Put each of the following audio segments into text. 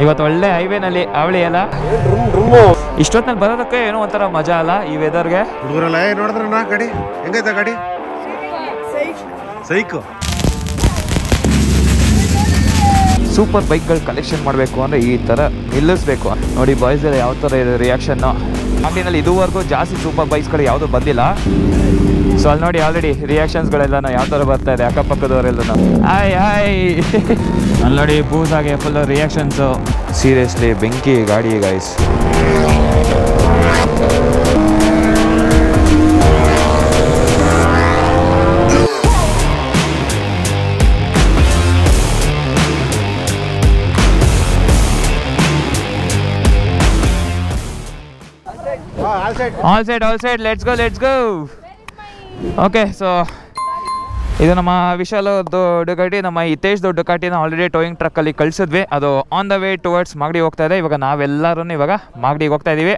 ಇವತ್ತು ಒಳ್ಳೆ ಹೈವೇನಲ್ಲಿ ಅವಳಿ ಅಲ್ಲ, ಇಷ್ಟೊತ್ತಿನಲ್ಲಿ ಬರೋದಕ್ಕೆ ಏನೋ ಒಂಥರ ಮಜಾ ಅಲ್ಲ ಈ ವೆದರ್ಗೆ. ಹುಡುಗರೆಲ್ಲ ನೋಡಿದ್ರ ನಾ ಗಾಡಿ ಹೆಂಗೈತ ಗಾಡಿ ಸೈಕು. ಸೂಪರ್ ಬೈಕ್ಗಳು ಕಲೆಕ್ಷನ್ ಮಾಡಬೇಕು ಅಂದರೆ ಈ ಥರ ನಿಲ್ಲಿಸ್ಬೇಕು. ನೋಡಿ ಬಾಯ್ಸ್ ಎಲ್ಲ ಯಾವ ಥರ ಇದೆ ರಿಯಾಕ್ಷನ್ನು. ಅಂಗಡಿನಲ್ಲಿ ಇದುವರೆಗೂ ಜಾಸ್ತಿ ಸೂಪರ್ ಬೈಕ್ಸ್ಗಳು ಯಾವುದೂ ಬಂದಿಲ್ಲ. ಸೊ ಅಲ್ಲಿ ನೋಡಿ ಆಲ್ರೆಡಿ ರಿಯಾಕ್ಷನ್ಸ್ಗಳೆಲ್ಲ ಯಾವ ಥರ ಬರ್ತಾ ಇದೆ ಅಕ್ಕಪಕ್ಕದವರೆಲ್ಲ. ಹಾಯ್ ಹಾಯ್ ಅಲ್ಲಿ ನೋಡಿ ಬೂಸಾಗೆ ಫುಲ್ ರಿಯಾಕ್ಷನ್ಸು. ಸೀರಿಯಸ್ಲಿ ಬೆಂಕಿ ಗಾಡಿ guys. All set, let's go. Okay, so ಇದು ನಮ್ಮ ವಿಶಾಲ್ ದೊಡ್ಡ ಗಾಡಿ. ನಮ್ಮ ಹಿತೇಶ್ ದೊಡ್ಡ ಗಾಡಿನ ಆಲ್ರೆಡಿ ಟೋಯಿಂಗ್ ಟ್ರಕ್ಕಲ್ಲಿ ಕಳಿಸಿದ್ವಿ. ಅದು on the way towards Magadi ಹೋಗ್ತಾ ಇದೆ. ಇವಾಗ ನಾವೆಲ್ಲರೂ ಇವಾಗ ಮಾಗಡಿಗೆ ಹೋಗ್ತಾ ಇದ್ದೀವಿ.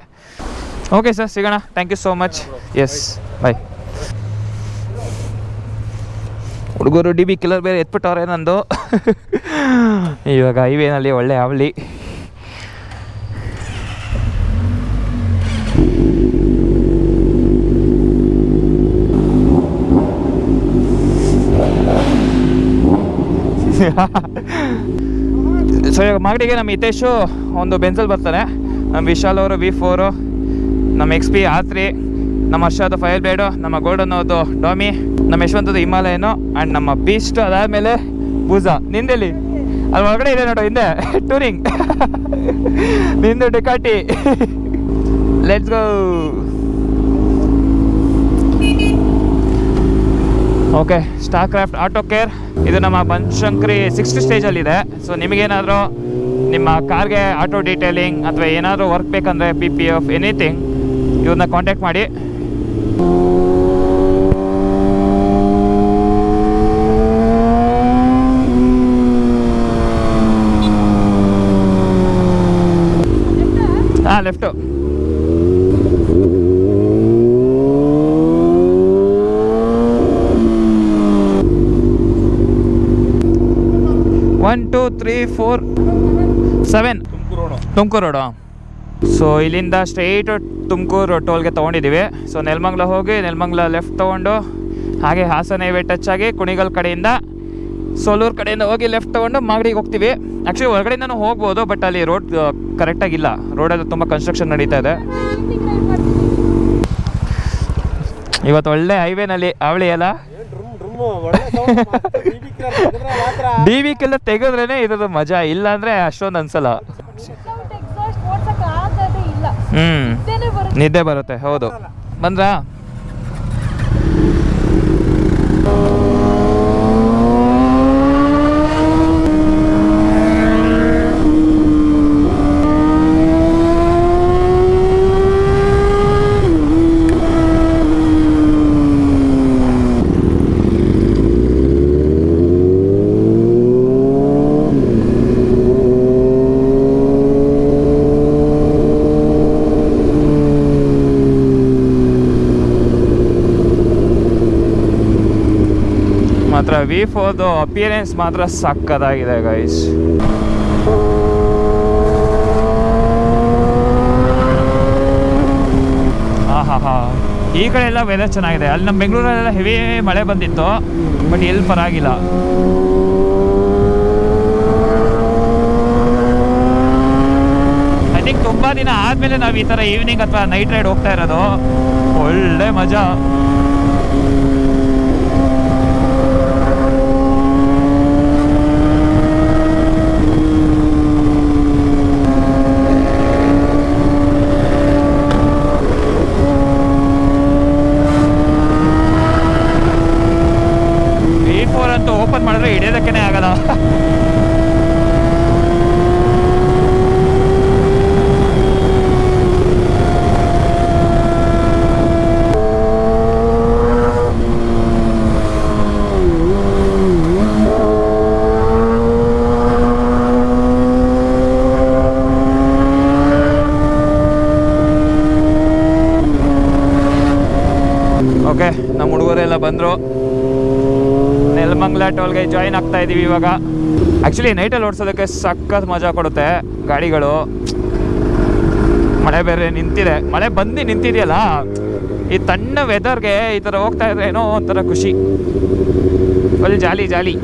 ಓಕೆ ಸರ್, ಸಿಗೋಣ. Thank you so much. Yes, bye. ಹುಡುಗರು DB ಕಿಲ್ಲರ್ ಬೇರೆ ಎತ್ಬಿಟ್ಟವ್ರೆ ನಂದು. ಇವಾಗ ಹೈವೇನಲ್ಲಿ ಒಳ್ಳೆ ಅವಳಿ. ಸೊ ಇವಾಗ ಮಾಗಡಿಗೆ ನಮ್ಮ ಹಿತೇಶು ಒಂದು ಬೆನ್ಸಲ್ ಬರ್ತಾರೆ, ನಮ್ಮ ವಿಶಾಲ್ ಅವರು V4, ನಮ್ಮ XP R3, ನಮ್ಮ ಹರ್ಷದ ಫೈರ್ ಬ್ಲೇಡು, ನಮ್ಮ ಗೋಲ್ಡನ್ ಅವ್ರದ್ದು ಡಾಮಿ, ನಮ್ಮ ಯಶವಂತದ್ದು ಹಿಮಾಲಯನು ಆ್ಯಂಡ್ ನಮ್ಮ ಬೀಸ್ಟ್. ಅದಾದಮೇಲೆ ಬೂಸಾ. ನಿಂದೆಲ್ಲಿ ಅಲ್ಲಿ ಒಳಗಡೆ ಇದೆ ನೋಡು ಹಿಂದೆ ಟೂರಿಂಗ್. ನಿಂದು Ducati. Let's go. Okay, star craft auto care. ಇದು ನಮ್ಮ ಬನಶಂಕರಿ 6th ಸ್ಟೇಜಲ್ಲಿದೆ. ಸೊ ನಿಮಗೇನಾದರೂ ನಿಮ್ಮ ಕಾರ್ಗೆ ಆಟೋ ಡೀಟೇಲಿಂಗ್ ಅಥವಾ ಏನಾದರೂ ವರ್ಕ್ ಬೇಕಂದರೆ PPF ಎನಿಥಿಂಗ್ ಇವ್ರನ್ನ ಕಾಂಟ್ಯಾಕ್ಟ್ ಮಾಡಿ. ಹಾಂ, left. One 2 3 4 7 Tumakuru road. So ಇಲ್ಲಿಂದ ಸ್ಟ್ರೈಟು ತುಮಕೂರು ಟೋಲ್ಗೆ ತೊಗೊಂಡಿದ್ದೀವಿ. ಸೊ ನೆಲಮಂಗಲ ಹೋಗಿ ನೆಲಮಂಗಲ ಲೆಫ್ಟ್ ತೊಗೊಂಡು ಹಾಗೆ ಹಾಸನ ಹೈವೇ ಟಚ್ ಆಗಿ ಕುಣಿಗಲ್ ಕಡೆಯಿಂದ ಸೋಲೂರು ಕಡೆಯಿಂದ ಹೋಗಿ ಲೆಫ್ಟ್ ತೊಗೊಂಡು ಮಾಗಡಿಗೆ ಹೋಗ್ತೀವಿ. ಆ್ಯಕ್ಚುಲಿ ಹೊರಗಡೆಯಿಂದನೂ ಹೋಗ್ಬೋದು, ಬಟ್ ಅಲ್ಲಿ ರೋಡ್ ಕರೆಕ್ಟಾಗಿಲ್ಲ. ರೋಡಲ್ಲಿ ತುಂಬ ಕನ್ಸ್ಟ್ರಕ್ಷನ್ ನಡೀತಾ ಇದೆ. ಇವತ್ತು ಒಳ್ಳೆ ಹೈವೇನಲ್ಲಿ ಅವಳಿ ಅಲ್ಲ. DB ಕಿಲ್ಲರ್ ತೆಗೆದ್ರೇನೆ ಇರೋದು ಮಜಾ, ಇಲ್ಲ ಅಂದರೆ ಅಷ್ಟೊಂದು ಅನ್ಸಲ್ಲ. ನಿದ್ದೆ ಬರುತ್ತೆ. ಹೌದು, ಬಂದ್ರಾ? ಮಾತ್ರ V4 ಅಪಿಯರೆನ್ಸ್ ಮಾತ್ರ ಸಕ್ಕತ್ತಾಗಿದೆ ಗೈಸ್. ಹಾ, ಈ ಕಡೆ ಎಲ್ಲ ವೆದರ್ ಚೆನ್ನಾಗಿದೆ. ಅಲ್ಲಿ ನಮ್ಮ ಬೆಂಗಳೂರಲ್ಲೆಲ್ಲ ಹೆವಿ ಮಳೆ ಬಂದಿತ್ತು, ಬಟ್ ಎಲ್ಲಿ ಪರವಾಗಿಲ್ಲ. ಐ ಥಿಂಕ್ ತುಂಬ ದಿನ ಆದಮೇಲೆ ನಾವು ಈ ಥರ ಈವ್ನಿಂಗ್ ಅಥವಾ ನೈಟ್ ರೈಡ್ ಹೋಗ್ತಾ ಇರೋದು. ಒಳ್ಳೆ ಮಜಾ. ಓಪನ್ ಮಾಡಿದ್ರೆ ಹಿಡಿಯೋದಕ್ಕೇ ಆಗಲ್ಲ. ಓಕೆ, ನಮ್ಮ ಹುಡುಗರೆಲ್ಲ ಬಂದರು. ನೆಲಮಂಗಲ ಟೋಲ್ಗೆ ಜಾಯಿನ್ ಆಗ್ತಾ ಇದ್ದೀವಿ ಇವಾಗ. ಆ್ಯಕ್ಚುಲಿ ನೈಟಲ್ಲಿ ಓಡಿಸೋದಕ್ಕೆ ಸಖತ್ ಮಜಾ ಕೊಡುತ್ತೆ ಗಾಡಿಗಳು. ಮಳೆ ಬೇರೆ ನಿಂತಿದೆ, ಮಳೆ ಬಂದು ನಿಂತಿದೆಯಲ್ಲ, ಈ ತಣ್ಣ ವೆದರ್ಗೆ ಈ ಥರ ಹೋಗ್ತಾ ಇದ್ರೆ ಏನೋ ಒಂಥರ ಖುಷಿ, ಫುಲ್ ಜಾಲಿ ಜಾಲಿ.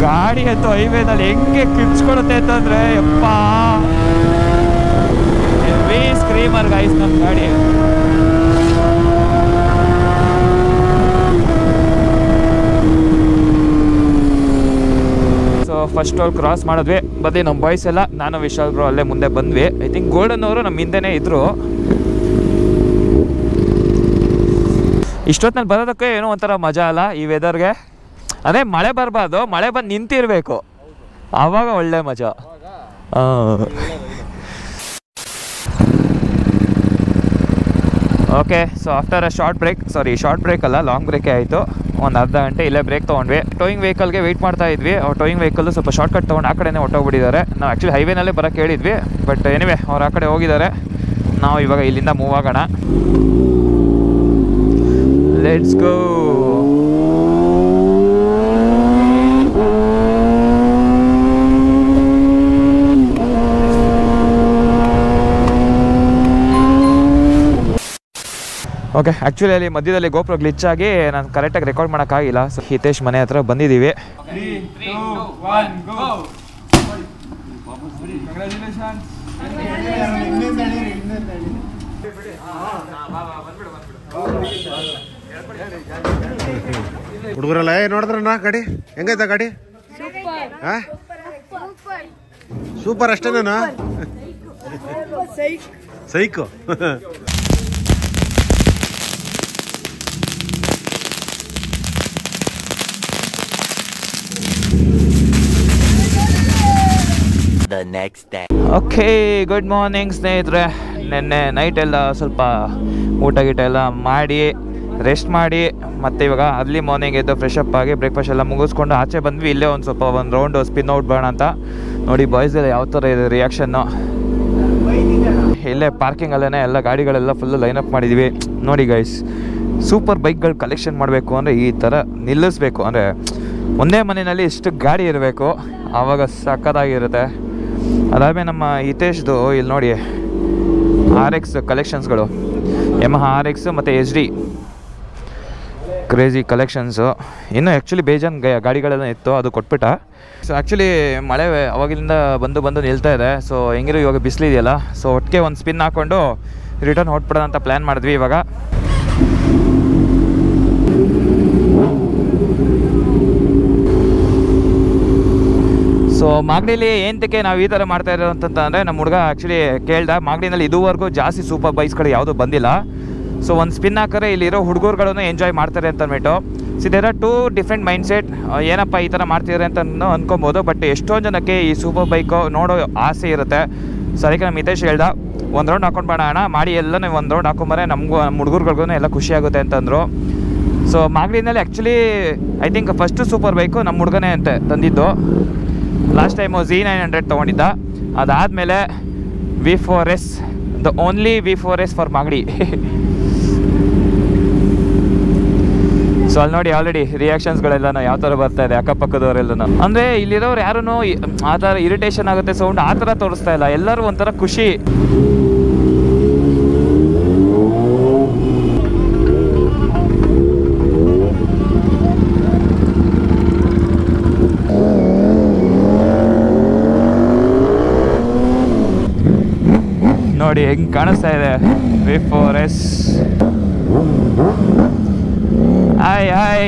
ಗಾಡಿ ಅಂತೂ ಹೈವೇದಲ್ಲಿ ಹೆಂಗೆ ಕಿರ್ಚ್ಕೊಡುತ್ತೆ ಅಂತಂದ್ರೆ ಯಪ್ಪ, ಹೆವಿ ಸ್ಕ್ರೀಮರ್ ಗಾಯ್ಸ್ ನಮ್ಮ ಗಾಡಿ. ಸೊ ಫಸ್ಟ್ ಟೋಲ್ ಕ್ರಾಸ್ ಮಾಡಿದ್ವಿ, ಬರೀ ನಮ್ಮ ಬಾಯ್ಸ್ ಎಲ್ಲ, ನಾನು ವಿಶಾಲ್ ಬ್ರೋ ಅಲ್ಲೇ ಮುಂದೆ ಬಂದ್ವಿ. ಐ ಥಿಂಕ್ ಗೋಲ್ಡನ್ ಅವರು ನಮ್ಮ ಹಿಂದೆನೇ ಇದ್ರು. ಇಷ್ಟೊತ್ತಿನಲ್ಲಿ ಬರೋದಕ್ಕೆ ಏನೋ ಒಂಥರ ಮಜಾ ಅಲ್ಲ ಈ ವೆದರ್ಗೆ. ಅದೇ ಮಳೆ ಬರಬಾರ್ದು, ಮಳೆ ಬಂದು ನಿಂತಿರಬೇಕು, ಆವಾಗ ಒಳ್ಳೆ ಮಜಾ. Okay, so after a short break ಅಲ್ಲ, ಲಾಂಗ್ ಬ್ರೇಕೇ ಆಯಿತು. ಒಂದು ಅರ್ಧ ಗಂಟೆ ಇಲ್ಲೇ ಬ್ರೇಕ್ ತೊಗೊಂಡ್ವಿ. ಟೋಯಿಂಗ್ ವೆಹಿಕಲ್ಗೆ ವೆಯ್ಟ್ ಮಾಡ್ತಾ ಇದ್ವಿ. ಅವ್ರು ಟೋಯಿಂಗ್ ವೆಹಿಕಲ್ಲು ಸ್ವಲ್ಪ ಶಾರ್ಟ್ ಕಟ್ ತೊಗೊಂಡು ಆ ಕಡೆನೇ ಹೊಟ್ಟೋಗ್ಬಿಟ್ಟಿದ್ದಾರೆ. ನಾವು ಆ್ಯಕ್ಚುಲಿ ಹೈವೇನಲ್ಲೇ ಬರೋಕ್ಕೆ ಹೇಳಿದ್ವಿ, ಬಟ್ ಎನಿವೆ ಅವ್ರು ಆ ಕಡೆ ಹೋಗಿದ್ದಾರೆ. ನಾವು ಇವಾಗ ಇಲ್ಲಿಂದ ಮೂವ್ ಆಗೋಣ. Let's go. ಓಕೆ, ಆ್ಯಕ್ಚುಲಿ ಅಲ್ಲಿ ಮಧ್ಯದಲ್ಲಿ ಗೋಪ್ರೋ ಗ್ಲಿಚ್ ಆಗಿ ನಾನು ಕರೆಕ್ಟಾಗಿ ರೆಕಾರ್ಡ್ ಮಾಡೋಕ್ಕಾಗಿಲ್ಲ. ಸೊ ಹಿತೇಶ್ ಮನೆ ಹತ್ರ ಬಂದಿದ್ದೀವಿ. ಹುಡುಗರಲ್ಲ ನೋಡಿದ್ರಣ್ಣ ಗಾಡಿ ಹೆಂಗೈತ ಗಾಡಿ? ಸೂಪರ್ ಅಷ್ಟೇನಾ? ಸೈಕು. ಓಕೆ, ಗುಡ್ ಮಾರ್ನಿಂಗ್ ಸ್ನೇಹಿತರೆ. ನೆನ್ನೆ ನೈಟ್ ಎಲ್ಲ ಸ್ವಲ್ಪ ಊಟ ಗೀಟ ಎಲ್ಲ ಮಾಡಿ ರೆಸ್ಟ್ ಮಾಡಿ ಮತ್ತು ಇವಾಗ ಅರ್ಲಿ ಮಾರ್ನಿಂಗ್ ಎದ್ದು ಫ್ರೆಶ್ ಅಪ್ ಆಗಿ ಬ್ರೇಕ್ಫಾಸ್ಟ್ ಎಲ್ಲ ಮುಗಿಸ್ಕೊಂಡು ಆಚೆ ಬಂದ್ವಿ. ಇಲ್ಲೇ ಒಂದು ರೌಂಡ್ ಸ್ಪಿನ್ ಔಟ್ ಮಾಡೋಣ ಅಂತ. ನೋಡಿ ಬಾಯ್ಸ್ ಎಲ್ಲ ಯಾವ ಥರ ಇದೆ ರಿಯಾಕ್ಷನ್ನು. ಇಲ್ಲೇ ಪಾರ್ಕಿಂಗಲ್ಲೇ ಎಲ್ಲ ಗಾಡಿಗಳೆಲ್ಲ ಫುಲ್ಲು ಲೈನಪ್ ಮಾಡಿದ್ವಿ. ನೋಡಿ ಗೈಸ್, ಸೂಪರ್ ಬೈಕ್ಗಳು ಕಲೆಕ್ಷನ್ ಮಾಡಬೇಕು ಅಂದರೆ ಈ ಥರ ನಿಲ್ಲಿಸ್ಬೇಕು. ಅಂದರೆ ಒಂದೇ ಮನೆಯಲ್ಲಿ ಇಷ್ಟು ಗಾಡಿ ಇರಬೇಕು, ಆವಾಗ ಸಕ್ಕತ್ತಾಗಿರುತ್ತೆ. ಅದಾದಮೇಲೆ ನಮ್ಮ ಹಿತೇಶ್ದು ಇಲ್ಲಿ ನೋಡಿ RX ಕಲೆಕ್ಷನ್ಸ್ಗಳು, ಯಮಹ RX ಮತ್ತು HD ಕ್ರೇಜಿ ಕಲೆಕ್ಷನ್ಸು. ಇನ್ನು ಆ್ಯಕ್ಚುಲಿ ಬೇಜಾನ್ ಗಾಡಿಗಳೆಲ್ಲ ಇತ್ತು, ಅದು ಕೊಟ್ಬಿಟ್ಟ. ಸೊ ಆ್ಯಕ್ಚುಲಿ ಮಳೆ ಅವಾಗಿಂದ ಬಂದು ನಿಲ್ತಾ ಇದೆ. ಸೊ ಹೆಂಗಿರೋ ಇವಾಗ ಬಿಸಿಲಿದೆಯಲ್ಲ, ಸೊ ಒಟ್ಟಿಗೆ ಒಂದು ಸ್ಪಿನ್ ಹಾಕ್ಕೊಂಡು ರಿಟರ್ನ್ ಹೊಟ್ಬಿಡೋಣ ಅಂತ ಪ್ಲ್ಯಾನ್ ಮಾಡಿದ್ವಿ ಇವಾಗ. ಸೊ ಮಾಗಡಿಲಿ ಏನಕ್ಕೆ ನಾವು ಈ ಥರ ಮಾಡ್ತಾ ಇರೋದು ಅಂತಂದರೆ, ನಮ್ಮ ಹುಡುಗ ಆ್ಯಕ್ಚುಲಿ ಕೇಳ್ದ, ಮಾಗಡಿನಲ್ಲಿ ಇದುವರೆಗೂ ಜಾಸ್ತಿ ಸೂಪರ್ ಬೈಕ್ಸ್ಗಳು ಯಾವುದೂ ಬಂದಿಲ್ಲ. ಸೊ ಒಂದು ಸ್ಪಿನ್ ಹಾಕಿದ್ರೆ ಇಲ್ಲಿರೋ ಹುಡುಗರುಗಳನ್ನು ಎಂಜಾಯ್ ಮಾಡ್ತಾರೆ ಅಂತ ಅಂದ್ಬಿಟ್ಟು. So there are two different mindset. ಏನಪ್ಪ ಈ ಥರ ಮಾಡ್ತಿದ್ದಾರೆ ಅಂತ ಅಂದ್ಕೊಬೋದು, ಬಟ್ ಎಷ್ಟೊಂದು ಜನಕ್ಕೆ ಈ ಸೂಪರ್ ಬೈಕು ನೋಡೋ ಆಸೆ ಇರುತ್ತೆ. ಸೊ ಅದಕ್ಕೆ ನಮ್ಮ ಹಿತೇಶ್ ಹೇಳ್ದ, ಒಂದು ರೌಂಡ್ ಹಾಕೊಂಡು ಬೇಡ ಅಣ್ಣ, ಮಾಡಿ ಎಲ್ಲ ಒಂದು ರೌಂಡ್ ಹಾಕೊಂಬರೆ ನಮಗೂ ನಮ್ಮ ಹುಡುಗರುಗಳಿಗೂ ಎಲ್ಲ ಖುಷಿಯಾಗುತ್ತೆ ಅಂತಂದರು. ಸೊ ಮಾಗಡಿನಲ್ಲಿ actually I think first super bike ನಮ್ಮ ಹುಡುಗನೇ ಅಂತೆ ತಂದಿದ್ದು. ಲಾಸ್ಟ್ ಟೈಮು Z900 ತೊಗೊಂಡಿದ್ದ. ಅದಾದಮೇಲೆ V4S, the only V4S for Magadi. So ಅಲ್ಲಿ ನೋಡಿ ಆಲ್ರೆಡಿ ರಿಯಾಕ್ಷನ್ಸ್ಗಳೆಲ್ಲ ಯಾವ ಥರ ಬರ್ತಾ ಇದೆ ಅಕ್ಕಪಕ್ಕದವರೆಲ್ಲ. ಅಂದರೆ ಇಲ್ಲಿರೋರು ಯಾರೂ ಆ ಥರ ಇರಿಟೇಷನ್ ಆಗುತ್ತೆ ಸೌಂಡ್ ಆ ಥರ ತೋರಿಸ್ತಾ ಇಲ್ಲ, ಎಲ್ಲರೂ ಒಂಥರ ಖುಷಿ. ನೋಡಿ ಹೆಂಗೆ ಕಾಣಿಸ್ತಾ ಇದೆ V4S. Hi, hi.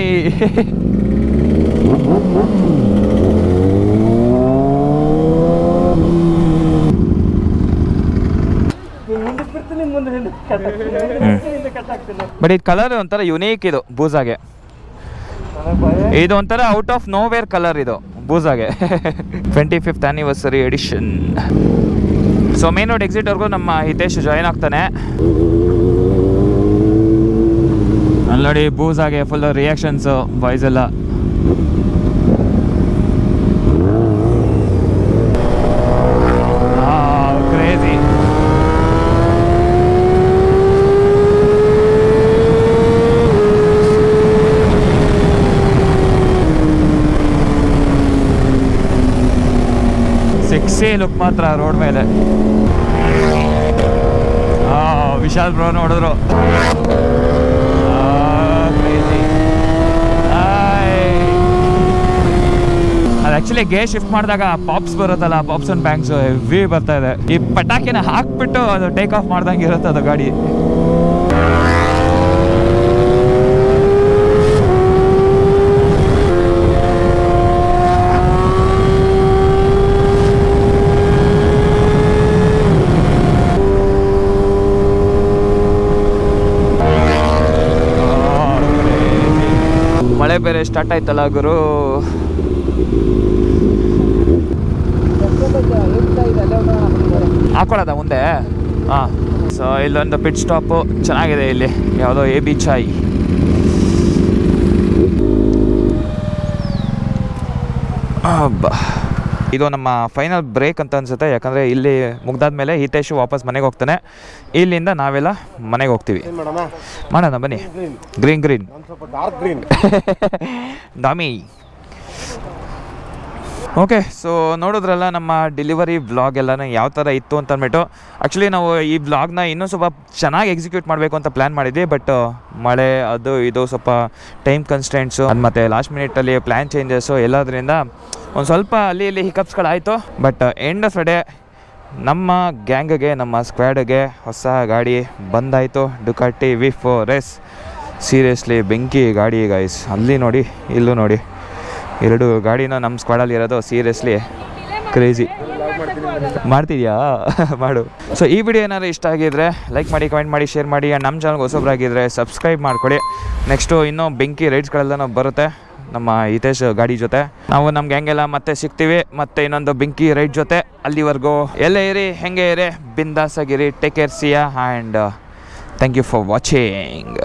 ಬಟ್ ಇದು ಕಲರ್ ಒಂಥರ ಯುನೀಕ್ ಇದು ಬೂಸಾಗೆ. ಇದು ಒಂಥರ ಔಟ್ ಆಫ್ ನೋವೇರ್ ಕಲರ್ ಇದು ಬೂಸಾಗೆ. 25th anniversary edition. So main road ಎಕ್ಸಿಟ್ವರೆಗೂ ನಮ್ಮ ಹಿತೇಶ್ ಜಾಯಿನ್ ಆಗ್ತಾನೆ. ಅಲ್ಲಿ ನೋಡಿ ಬೂಸಾಗೆ ಫುಲ್ ರಿಯಾಕ್ಷನ್ಸು ಬಾಯ್ಸ್ ಎಲ್ಲ. ಕ್ರೇಜಿ. ಸಿಕ್ಸಿ ಲುಕ್ ಮಾತ್ರ ರೋಡ್ ಮೇಲೆ. ವಿಶಾಲ್ ಬ್ರೋ ನೋಡಿದ್ರು. ಅದು ಆ್ಯಕ್ಚುಲಿ ಗೇರ್ ಶಿಫ್ಟ್ ಮಾಡಿದಾಗ ಪಾಪ್ಸ್ ಬರುತ್ತಲ್ಲ, ಪಾಪ್ಸ್ ಅಂಡ್ ಬ್ಯಾಂಕ್ಸು ಹೆವಿ ಬರ್ತಾ ಇದೆ. ಈ ಪಟಾಕಿನ ಹಾಕ್ಬಿಟ್ಟು ಅದು ಟೇಕ್ ಆಫ್ ಮಾಡ್ದಂಗೆ ಇರುತ್ತೆ ಅದು ಗಾಡಿ. ಮಳೆ ಬೇರೆ ಸ್ಟಾರ್ಟ್ ಆಯ್ತಲ್ಲ ಗುರು. ಹಾಕೊಳ್ಳೋದ ಮುಂದೆ? ಹಾಂ. ಸೊ ಇಲ್ಲೊಂದು ಪಿಟ್ ಸ್ಟಾಪು ಚೆನ್ನಾಗಿದೆ. ಇಲ್ಲಿ ಯಾವುದೋ AB ಚಾಯ್. ಇದು ನಮ್ಮ ಫೈನಲ್ ಬ್ರೇಕ್ ಅಂತ ಅನ್ಸುತ್ತೆ, ಯಾಕಂದರೆ ಇಲ್ಲಿ ಮುಗ್ದಾದ್ಮೇಲೆ ಹಿತೇಶು ವಾಪಸ್ ಮನೆಗೆ ಹೋಗ್ತಾನೆ. ಇಲ್ಲಿಂದ ನಾವೆಲ್ಲ ಮನೆಗೆ ಹೋಗ್ತೀವಿ. ಮಾಡೋಣ ಬನ್ನಿ. ಗ್ರೀನ್ ಡಾಮಿ. ಓಕೆ, ಸೊ ನೋಡಿದ್ರಲ್ಲ ನಮ್ಮ ಡೆಲಿವರಿ ವ್ಲಾಗ್ ಎಲ್ಲನೂ ಯಾವ ಥರ ಇತ್ತು ಅಂತ ಅಂದ್ಬಿಟ್ಟು. ಆ್ಯಕ್ಚುಲಿ ನಾವು ಈ ವ್ಲಾಗ್ನ ಇನ್ನೂ ಸ್ವಲ್ಪ ಚೆನ್ನಾಗಿ ಎಕ್ಸಿಕ್ಯೂಟ್ ಮಾಡಬೇಕು ಅಂತ ಪ್ಲ್ಯಾನ್ ಮಾಡಿದ್ವಿ. ಬಟ್ ಮಳೆ ಅದು ಇದು ಸ್ವಲ್ಪ ಟೈಮ್ ಕನ್ಸ್ಟೆಂಟ್ಸು ಅದು ಮತ್ತು ಲಾಸ್ಟ್ ಮಿನಿಟಲ್ಲಿ ಪ್ಲ್ಯಾನ್ ಚೇಂಜಸ್ಸು ಎಲ್ಲದರಿಂದ ಒಂದು ಸ್ವಲ್ಪ ಅಲ್ಲಿ ಇಲ್ಲಿ ಹಿಕಪ್ಸ್ಗಳಾಯಿತು. ಬಟ್ ಎಂಡ್ ಆಫ್ ಡೇ ನಮ್ಮ ಗ್ಯಾಂಗ್ಗೆ, ನಮ್ಮ ಸ್ಕ್ವಾಡ್ಗೆ ಹೊಸ ಗಾಡಿ ಬಂದಾಯಿತು. Ducati V4S. ಸೀರಿಯಸ್ಲಿ ಬೆಂಕಿ ಗಾಡಿ ಗೈಸ್. ಅಲ್ಲಿ ನೋಡಿ, ಇಲ್ಲೂ ನೋಡಿ, ಎರಡು ಗಾಡಿನ ನಮ್ಮ ಸ್ಕ್ವಾಡಲ್ಲಿ ಇರೋದು. Seriously crazy. ಮಾಡ್ತಿದ್ಯಾ? ಮಾಡು. ಸೊ ಈ ವಿಡಿಯೋ ಏನಾದ್ರು ಇಷ್ಟ ಆಗಿದ್ರೆ ಲೈಕ್ ಮಾಡಿ, ಕಮೆಂಟ್ ಮಾಡಿ, ಶೇರ್ ಮಾಡಿ. ಆ್ಯಂಡ್ ನಮ್ಮ ಚಾನಲ್ಗೆ ಹೊಸಬ್ರಾಗಿದ್ದರೆ ಸಬ್ಸ್ಕ್ರೈಬ್ ಮಾಡ್ಕೊಳ್ಳಿ. ನೆಕ್ಸ್ಟು ಇನ್ನೂ ಬೆಂಕಿ ರೈಡ್ಸ್ಗಳೆಲ್ಲ ಬರುತ್ತೆ ನಮ್ಮ ಹಿತೇಶ್ ಗಾಡಿ ಜೊತೆ. ನಾವು ನಮ್ಮ ಗ್ಯಾಂಗೆಲ್ಲ ಮತ್ತೆ ಸಿಗ್ತೀವಿ, ಮತ್ತೆ ಇನ್ನೊಂದು ಬೆಂಕಿ ರೈಡ್ ಜೊತೆ. ಅಲ್ಲಿವರೆಗೂ ಎಲ್ಲೇ ಇರಿ, ಹೆಂಗೆ ಇರಿ, ಬಿಂದಾಸಾಗಿರಿ. Take care, see ya, and thank you for watching.